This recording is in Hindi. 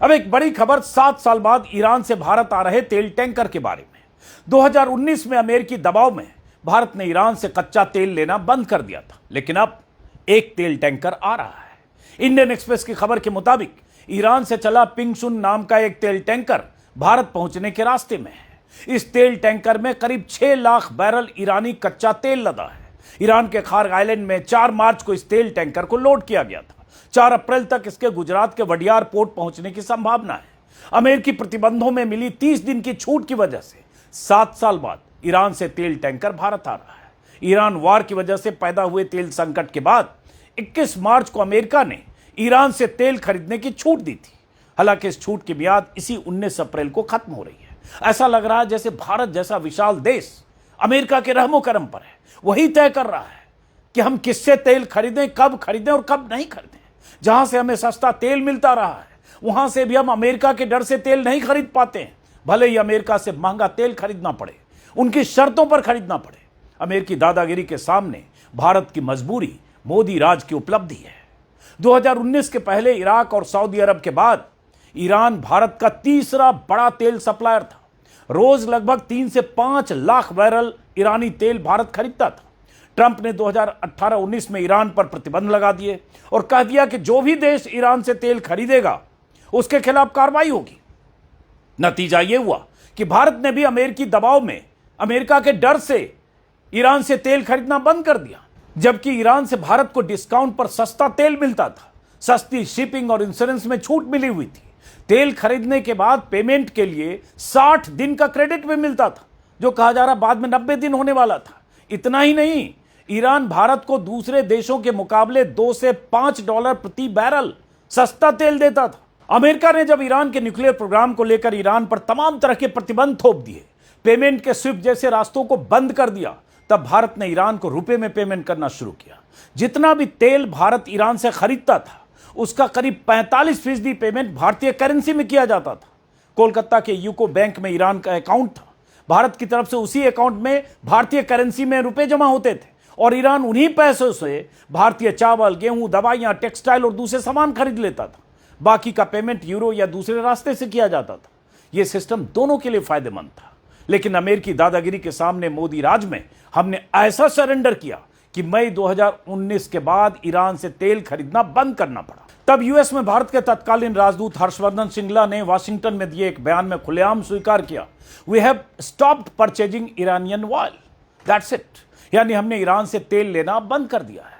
अब एक बड़ी खबर 7 साल बाद ईरान से भारत आ रहे तेल टैंकर के बारे में। 2019 में अमेरिकी दबाव में भारत ने ईरान से कच्चा तेल लेना बंद कर दिया था, लेकिन अब एक तेल टैंकर आ रहा है। इंडियन एक्सप्रेस की खबर के मुताबिक ईरान से चला पिंगशुन नाम का एक तेल टैंकर भारत पहुंचने के रास्ते में है। इस तेल टैंकर में करीब 6 लाख बैरल ईरानी कच्चा तेल लदा है। ईरान के खार्ग आइलैंड में 4 मार्च को इस तेल टैंकर को लोड किया गया था। 4 अप्रैल तक इसके गुजरात के वडियार पोर्ट पहुंचने की संभावना है। अमेरिकी प्रतिबंधों में मिली 30 दिन की छूट की वजह से 7 साल बाद ईरान से तेल टैंकर भारत आ रहा है। ईरान वार की वजह से पैदा हुए तेल संकट के बाद 21 मार्च को अमेरिका ने ईरान से तेल खरीदने की छूट दी थी। हालांकि इस छूट की मियाद इसी 19 अप्रैल को खत्म हो रही है। ऐसा लग रहा है जैसे भारत जैसा विशाल देश अमेरिका के रहमो करम पर है। वही तय कर रहा है कि हम किससे तेल खरीदें, कब खरीदें और कब नहीं खरीदें। जहां से हमें सस्ता तेल मिलता रहा है, वहां से भी हम अमेरिका के डर से तेल नहीं खरीद पाते हैं। भले ही अमेरिका से महंगा तेल खरीदना पड़े, उनकी शर्तों पर खरीदना पड़े। अमेरिकी दादागिरी के सामने भारत की मजबूरी मोदी राज की उपलब्धि है। 2019 के पहले इराक और सऊदी अरब के बाद ईरान भारत का तीसरा बड़ा तेल सप्लायर था। रोज लगभग 3 से 5 लाख बैरल ईरानी तेल भारत खरीदता था। ट्रंप ने 2018-19 में ईरान पर प्रतिबंध लगा दिए और कह दिया कि जो भी देश ईरान से तेल खरीदेगा उसके खिलाफ कार्रवाई होगी। नतीजा यह हुआ कि भारत ने भी अमेरिकी दबाव में अमेरिका के डर से ईरान से तेल खरीदना बंद कर दिया। जबकि ईरान से भारत को डिस्काउंट पर सस्ता तेल मिलता था, सस्ती शिपिंग और इंश्योरेंस में छूट मिली हुई थी। तेल खरीदने के बाद पेमेंट के लिए 60 दिन का क्रेडिट भी मिलता था, जो कहा जा रहा बाद में 90 दिन होने वाला था। इतना ही नहीं, ईरान भारत को दूसरे देशों के मुकाबले 2 से 5 डॉलर प्रति बैरल सस्ता तेल देता था। अमेरिका ने जब ईरान के न्यूक्लियर प्रोग्राम को लेकर ईरान पर तमाम तरह के प्रतिबंध थोप दिए, पेमेंट के स्विफ्ट जैसे रास्तों को बंद कर दिया, तब भारत ने ईरान को रुपए में पेमेंट करना शुरू किया। जितना भी तेल भारत ईरान से खरीदता था, उसका करीब 45% पेमेंट भारतीय करेंसी में किया जाता था। कोलकाता के यूको बैंक में ईरान का अकाउंट था। भारत की तरफ से उसी अकाउंट में भारतीय करेंसी में रुपए जमा होते थे और ईरान उन्हीं पैसों से भारतीय चावल, गेहूं, दवाइयां, टेक्सटाइल और दूसरे सामान खरीद लेता था। बाकी का पेमेंट यूरो या दूसरे रास्ते से किया जाता था। यह सिस्टम दोनों के लिए फायदेमंद था। लेकिन अमेरिकी दादागिरी के सामने मोदी राज में हमने ऐसा सरेंडर किया कि मई 2019 के बाद ईरान से तेल खरीदना बंद करना पड़ा। तब यूएस में भारत के तत्कालीन राजदूत हर्षवर्धन श्रृंगला ने वाशिंगटन में दिए एक बयान में खुलेआम स्वीकार किया, we have stopped purchasing Iranian oil, that's it. यानी हमने ईरान से तेल लेना बंद कर दिया है।